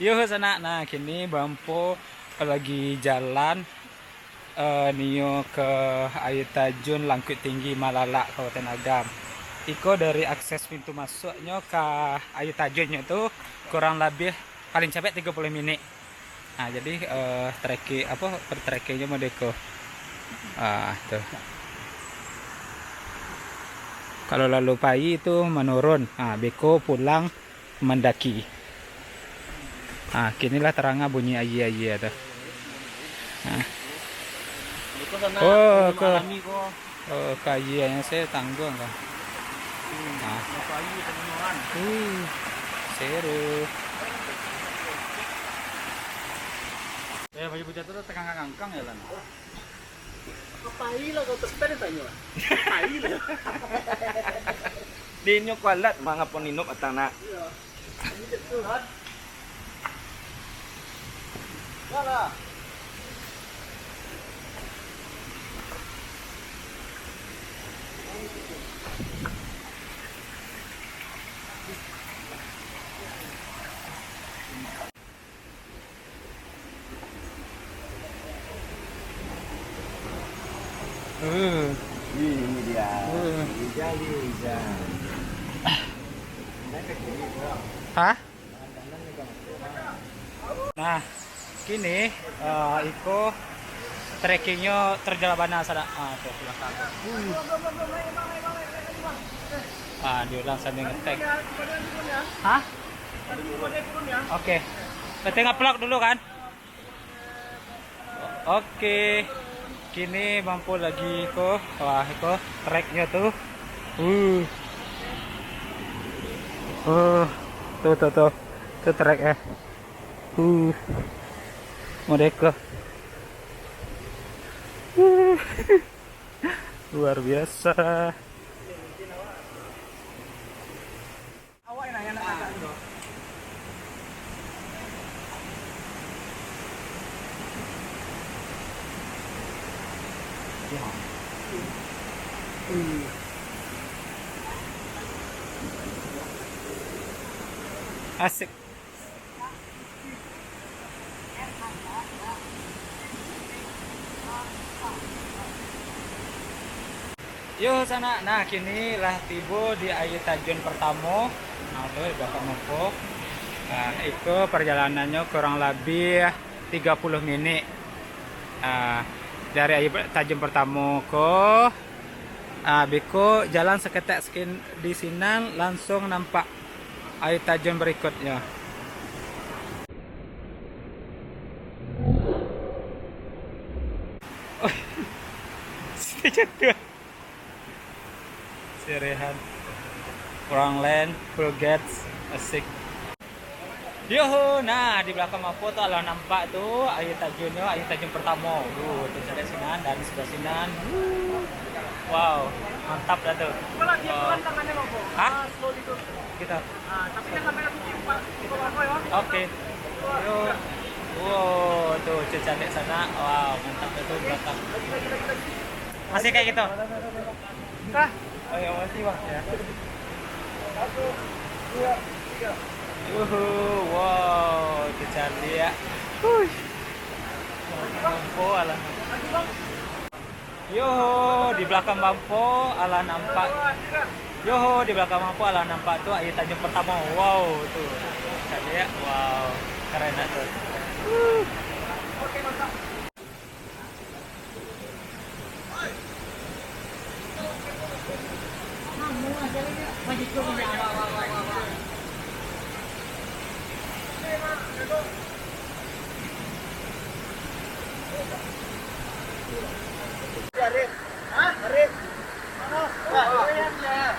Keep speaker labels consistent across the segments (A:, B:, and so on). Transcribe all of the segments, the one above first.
A: Yuk sana. Nah, kini Bampo lagi jalan Nio ke Ayu Tajun, Langkut Tinggi, Malala, Kabupaten Agam. Iko dari akses pintu masuknya ke Ayu Tajunnya tuh kurang lebih paling capek 30 menit. Nah, jadi trekking apa trekkingnya mau deko. Tuh. Kalau lalu pagi itu menurun. Nah, beko pulang mendaki. Nah, kinilah terangnya bunyi ayi-ayi ya tuh. Nah. Oh, kajiannya saya tanggung kan. Nah, seru. Baju putih itu tekan kangkang ya lan.
B: Pai lah kau terpede tanya. Pai lah.
C: Di nyo kualat mga poninop at anak.
B: Iya. Ini Tuhan. Salah. Ini dia. Liza.
A: Hah? Nah, kini Iko trekkingnya terjalanan sana. Tuh belakang. Diulang sambil ngetek. Hah? Oke. Berarti ngeplak dulu kan? Oke. Kini mampu lagi kok. Wah, itu treknya tuh. Tuh. Tuh trek ya. Mau deko. Luar biasa.
B: Awak yang nak agak tu.
A: Asik. Yuk sana. Nah, kini lah tiba di Ayu Tajun pertama. Nah, tuh di belakang Moko. Nah, itu perjalanannya kurang lebih 30 menit. Dari Ayu Tajun pertama ke Beko jalan seketek skin di sini langsung nampak Ayu Tajun berikutnya. Jatuh. Serehan. Kurang land, full gates, asik. Yoho, nah di belakang Mapo tuh kalau nampak tuh Ayu Tajunnya, Ayu Tajun pertama. Tuh dari sinan dan sebelah sinan. Wow, mantap dah tuh.
B: Kalau dia pelan tangannya mau.
A: Hah?
B: Slow gitu.
A: Kita.
B: Tapi jangan sampai aku cium di bawah ya.
A: Oke. Yo. Wow, tuh cantik sana. Wow, mantap dah tuh belakang. Masih kayak gitu.
B: Kah?
A: Oh ya masih bang ya.
B: 1, 2, 3.
A: Wow, itu cantik ya. Bampo ala. Yoho, di belakang Bampo ala nampak. Yoho, di belakang Bampo ala nampak tuh Ayu Tajun pertama. Wow, tuh. Cantik ya. Wow, keren tuh.
B: Oke, mantap. Arif. Hah? Arif. Mana? Wah, ini ya.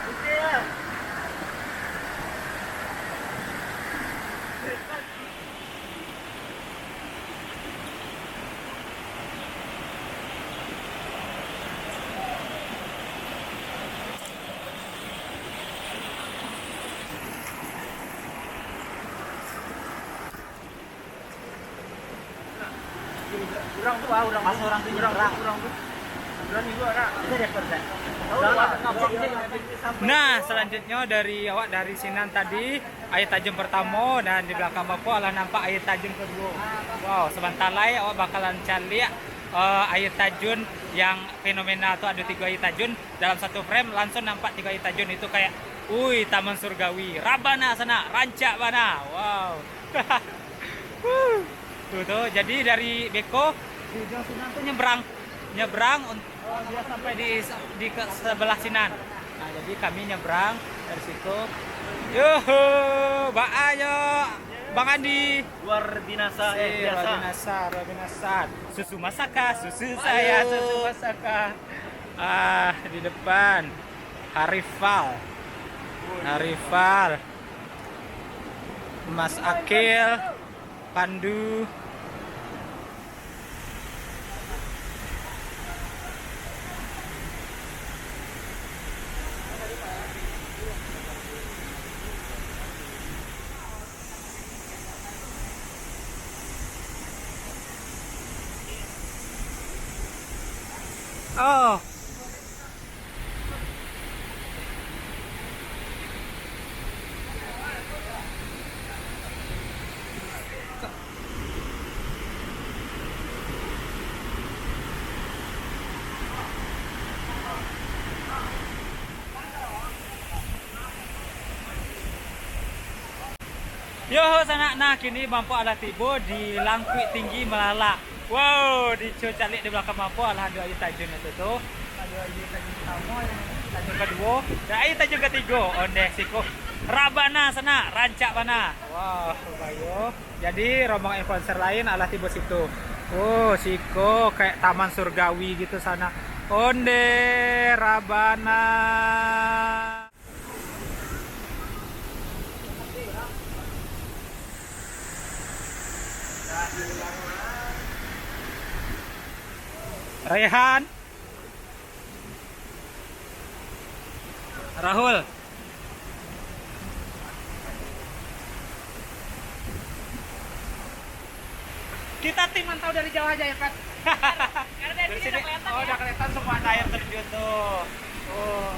B: Urang tuh, urang masuk orang tuh, urang tuh. Berani gua nak. Kita rekod kan.
A: Nah, selanjutnya dari Sinan tadi air tajam pertama dan di belakang Bapak adalah nampak air tajam kedua. Wow, sebentar lagi awak bakalan cari air tajun yang fenomenal tuh, ada 3 air tajun dalam satu frame, langsung nampak 3 air tajun itu kayak taman surgawi. Rabana sana, rancak mana. Wow. Tuh, jadi dari Beko di ujung Sinan tuh nyebrang dia sampai di ke sebelah Sinan. Nah, jadi kami nyebrang dari situ. Yuhu, baayo, Bang Andi.
B: Luar binasa
A: Luar binasa. Susu masaka, susu saya, susu masaka. Di depan Harifal, Mas Akil, Pandu. Oh. Yo sana, nah kini Mampu ada tiba di Langkui Tinggi Melalak. Wow, di calik di belakang Mampu adalah ada air tajun itu tuh. Ada air tajun pertama, tajun kedua, dan air tajun ketiga. Ondeh siko Rabana sana, rancak mana. Wow, bayo. Jadi rombongan influencer lain adalah tiba situ. Oh, siko kayak taman surgawi gitu sana. Onde Rabana. Rehan, Rahul, kita tim mantau dari jauh aja ya Pat. Dari sini udah kelihatan semua air terjun tuh. Oh.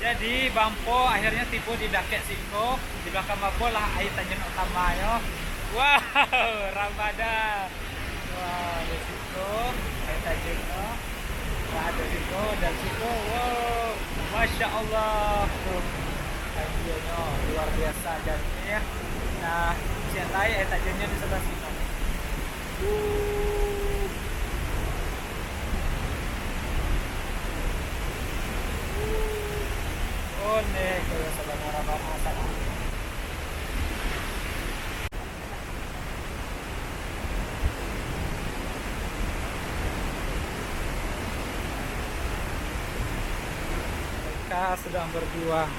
A: Jadi Bampo akhirnya tiba di Daket Siko, di belakang Bampo lah air tajun utamanya. Wow, Ramada. Wah, di situ air tajunnya. Ada situ dan situ. Wow, Masya Allah. Tuh, airnya luar biasa jadinya. Nah, siapa air tajunnya di sebelah sini. Oh nih, kalau sebenarnya masak. Mereka sedang berjuang.